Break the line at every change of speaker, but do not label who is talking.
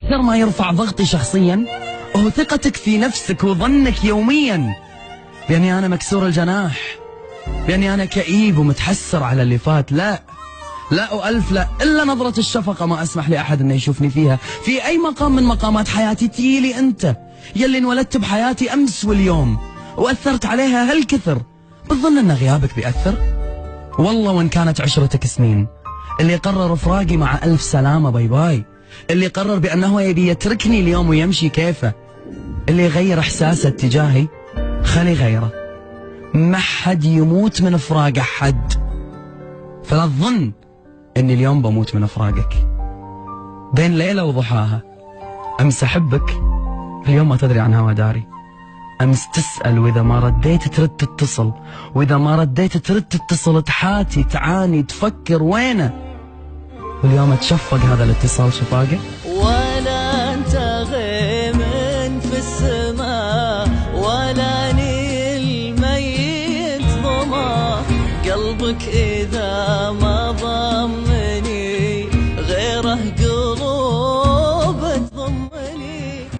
أكثر ما يرفع ضغطي شخصيا هو ثقتك في نفسك وظنك يوميا بأني أنا مكسور الجناح، بأني أنا كئيب ومتحسر على اللي فات. لا وألف لا، إلا نظرة الشفقة ما أسمح لأحد أنه يشوفني فيها في أي مقام من مقامات حياتي. تيلي أنت يلي انولدت بحياتي أمس واليوم وأثرت عليها هالكثر، بتظن أن غيابك بيأثر؟ والله وإن كانت عشرتك سنين. اللي قرر فراقي مع ألف سلامة باي باي، اللي قرر بأنه يبي يتركني اليوم ويمشي كيفه، اللي غير إحساسه تجاهي خلي غيره. ما حد يموت من فراق أحد، فلا تظن أني اليوم بموت من فراقك. بين ليلة وضحاها أمس أحبك، اليوم ما تدري عن هوا داري. أمس تسأل وإذا ما رديت ترد تتصل، وإذا ما رديت ترد تتصل، تحاتي تعاني تفكر وينه، واليوم تشفق هذا الاتصال شفاقه.
ولا أنت غيم في السماء ولا نيل ميت ظما، قلبك إذا ما ضم